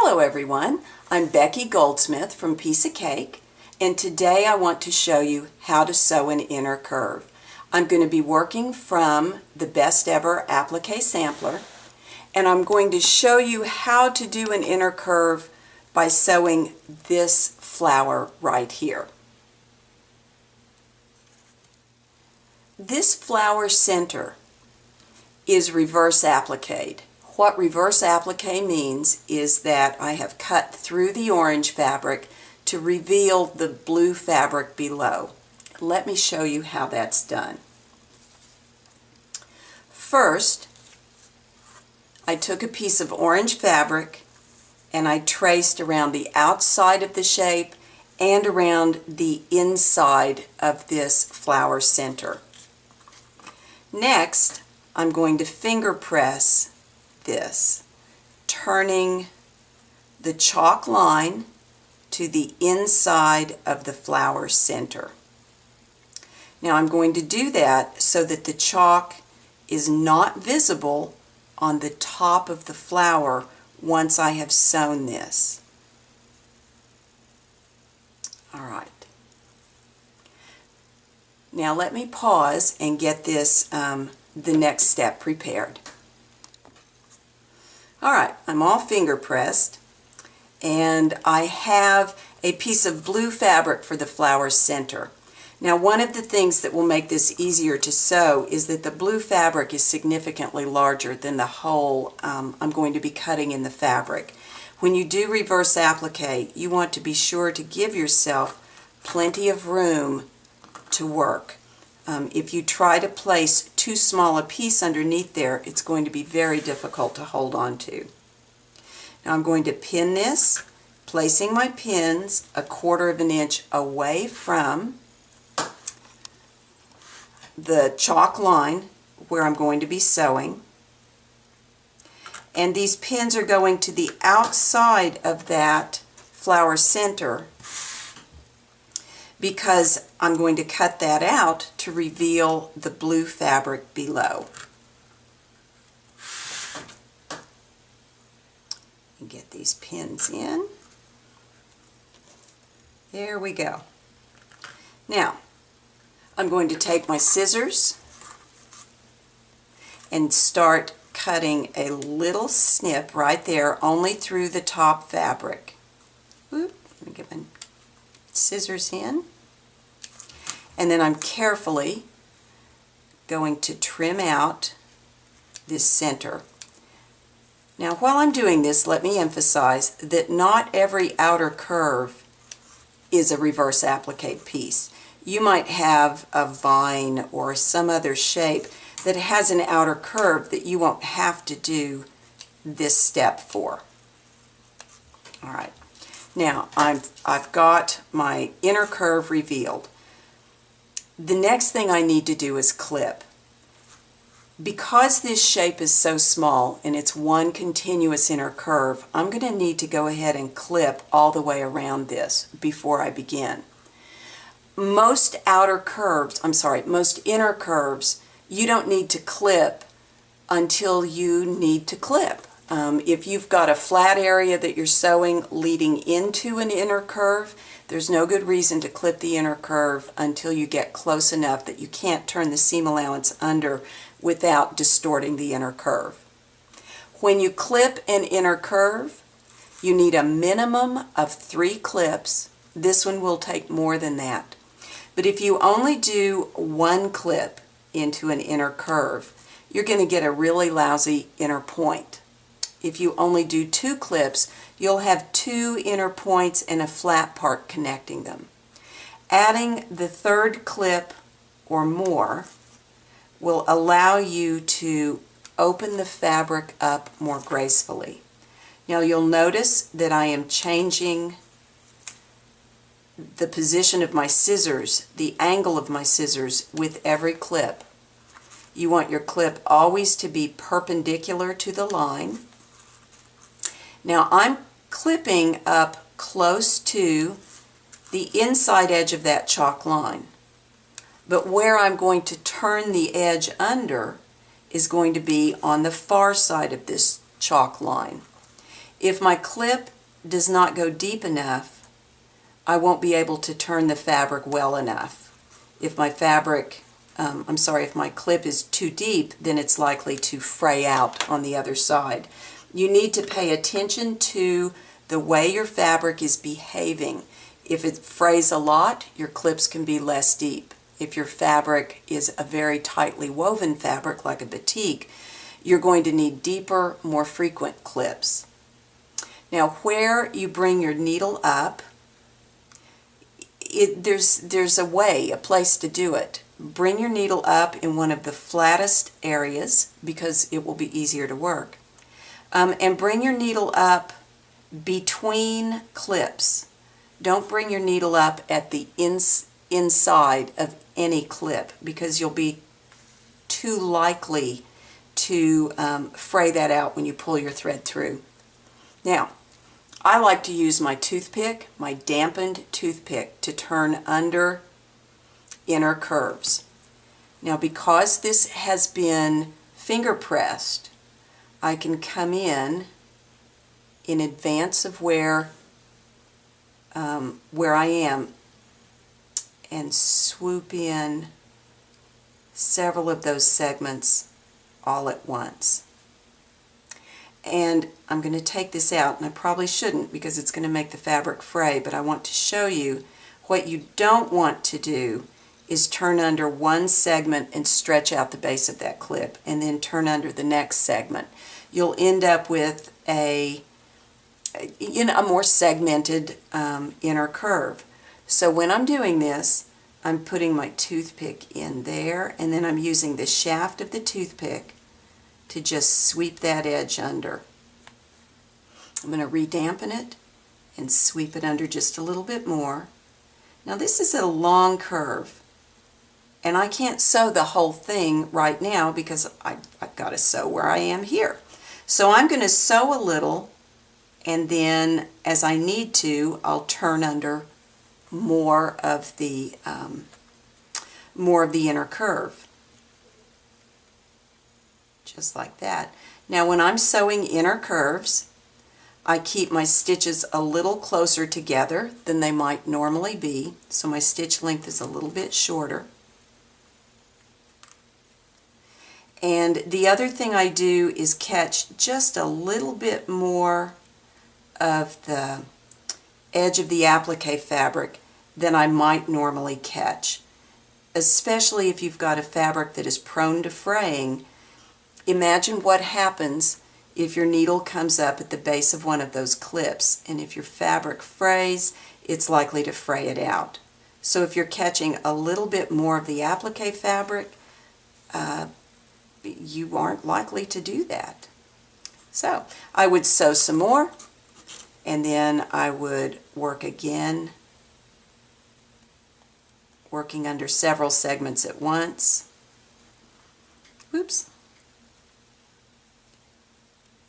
Hello everyone, I'm Becky Goldsmith from Piece of Cake, and today I want to show you how to sew an inner curve. I'm going to be working from the Best Ever Applique Sampler, and I'm going to show you how to do an inner curve by sewing this flower right here. This flower center is reverse appliqued. What reverse applique means is that I have cut through the orange fabric to reveal the blue fabric below. Let me show you how that's done. First, I took a piece of orange fabric and I traced around the outside of the shape and around the inside of this flower center. Next, I'm going to finger press this, turning the chalk line to the inside of the flower center. Now I'm going to do that so that the chalk is not visible on the top of the flower once I have sewn this. All right. Now let me pause and get this, the next step prepared. Alright, I'm all finger pressed, and I have a piece of blue fabric for the flower center. Now one of the things that will make this easier to sew is that the blue fabric is significantly larger than the hole I'm going to be cutting in the fabric. When you do reverse applique, you want to be sure to give yourself plenty of room to work. If you try to place too small a piece underneath there, it's going to be very difficult to hold on to. Now I'm going to pin this, placing my pins 1/4 of an inch away from the chalk line where I'm going to be sewing. And these pins are going to the outside of that flower center because I'm going to cut that out to reveal the blue fabric below. Get these pins in. There we go. Now, I'm going to take my scissors and start cutting a little snip right there, only through the top fabric. Oop, let me get my scissors in, and then I'm carefully going to trim out this center. Now while I'm doing this, let me emphasize that not every outer curve is a reverse applique piece. You might have a vine or some other shape that has an outer curve that you won't have to do this step for. Alright. Now, I've got my inner curve revealed. The next thing I need to do is clip. Because this shape is so small and it's one continuous inner curve, I'm going to need to go ahead and clip all the way around this before I begin. Most inner curves, you don't need to clip until you need to clip. If you've got a flat area that you're sewing leading into an inner curve, there's no good reason to clip the inner curve until you get close enough that you can't turn the seam allowance under without distorting the inner curve. When you clip an inner curve, you need a minimum of 3 clips. This one will take more than that. But if you only do 1 clip into an inner curve, you're going to get a really lousy inner point. If you only do 2 clips, you'll have 2 inner points and a flat part connecting them. Adding the 3rd clip or more will allow you to open the fabric up more gracefully. Now you'll notice that I am changing the position of my scissors, the angle of my scissors with every clip. You want your clip always to be perpendicular to the line. Now I'm clipping up close to the inside edge of that chalk line. But where I'm going to turn the edge under is going to be on the far side of this chalk line. If my clip does not go deep enough, I won't be able to turn the fabric well enough. If my fabric, if my clip is too deep, then it's likely to fray out on the other side. You need to pay attention to the way your fabric is behaving. If it frays a lot, your clips can be less deep. If your fabric is a very tightly woven fabric like a batik, you're going to need deeper, more frequent clips. Now, where you bring your needle up, there's a place to do it. Bring your needle up in one of the flattest areas because it will be easier to work. And bring your needle up between clips. Don't bring your needle up at the inside of any clip because you'll be too likely to fray that out when you pull your thread through. Now, I like to use my toothpick, my dampened toothpick, to turn under inner curves. Now, because this has been finger pressed, I can come in advance of where I am and swoop in several of those segments all at once. And I'm going to take this out, and I probably shouldn't because it's going to make the fabric fray, but I want to show you what you don't want to do is turn under one segment and stretch out the base of that clip, and then turn under the next segment. You'll end up with a more segmented inner curve. So when I'm doing this, I'm putting my toothpick in there, and then I'm using the shaft of the toothpick to just sweep that edge under. I'm going to redampen it and sweep it under just a little bit more. Now this is a long curve, and I can't sew the whole thing right now because I've got to sew where I am here. So I'm going to sew a little, and then as I need to, I'll turn under more of the inner curve. Just like that. Now when I'm sewing inner curves, I keep my stitches a little closer together than they might normally be, so my stitch length is a little bit shorter. And the other thing I do is catch just a little bit more of the edge of the applique fabric than I might normally catch, especially if you've got a fabric that is prone to fraying. Imagine what happens if your needle comes up at the base of one of those clips, and if your fabric frays, it's likely to fray it out. So if you're catching a little bit more of the applique fabric, you aren't likely to do that. So I would sew some more, and then I would work again, working under several segments at once. Oops.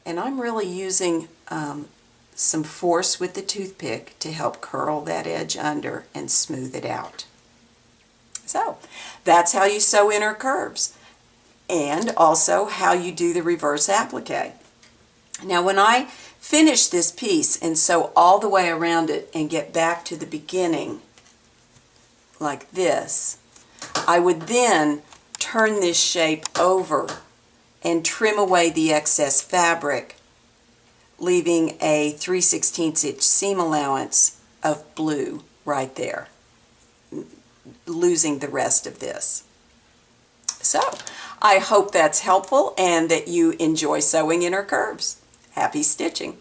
And I'm really using some force with the toothpick to help curl that edge under and smooth it out. So that's how you sew inner curves, and also how you do the reverse applique. Now when I finish this piece and sew all the way around it and get back to the beginning like this, I would then turn this shape over and trim away the excess fabric, leaving a 3/16 inch seam allowance of blue right there, losing the rest of this. So I hope that's helpful and that you enjoy sewing inner curves. Happy stitching!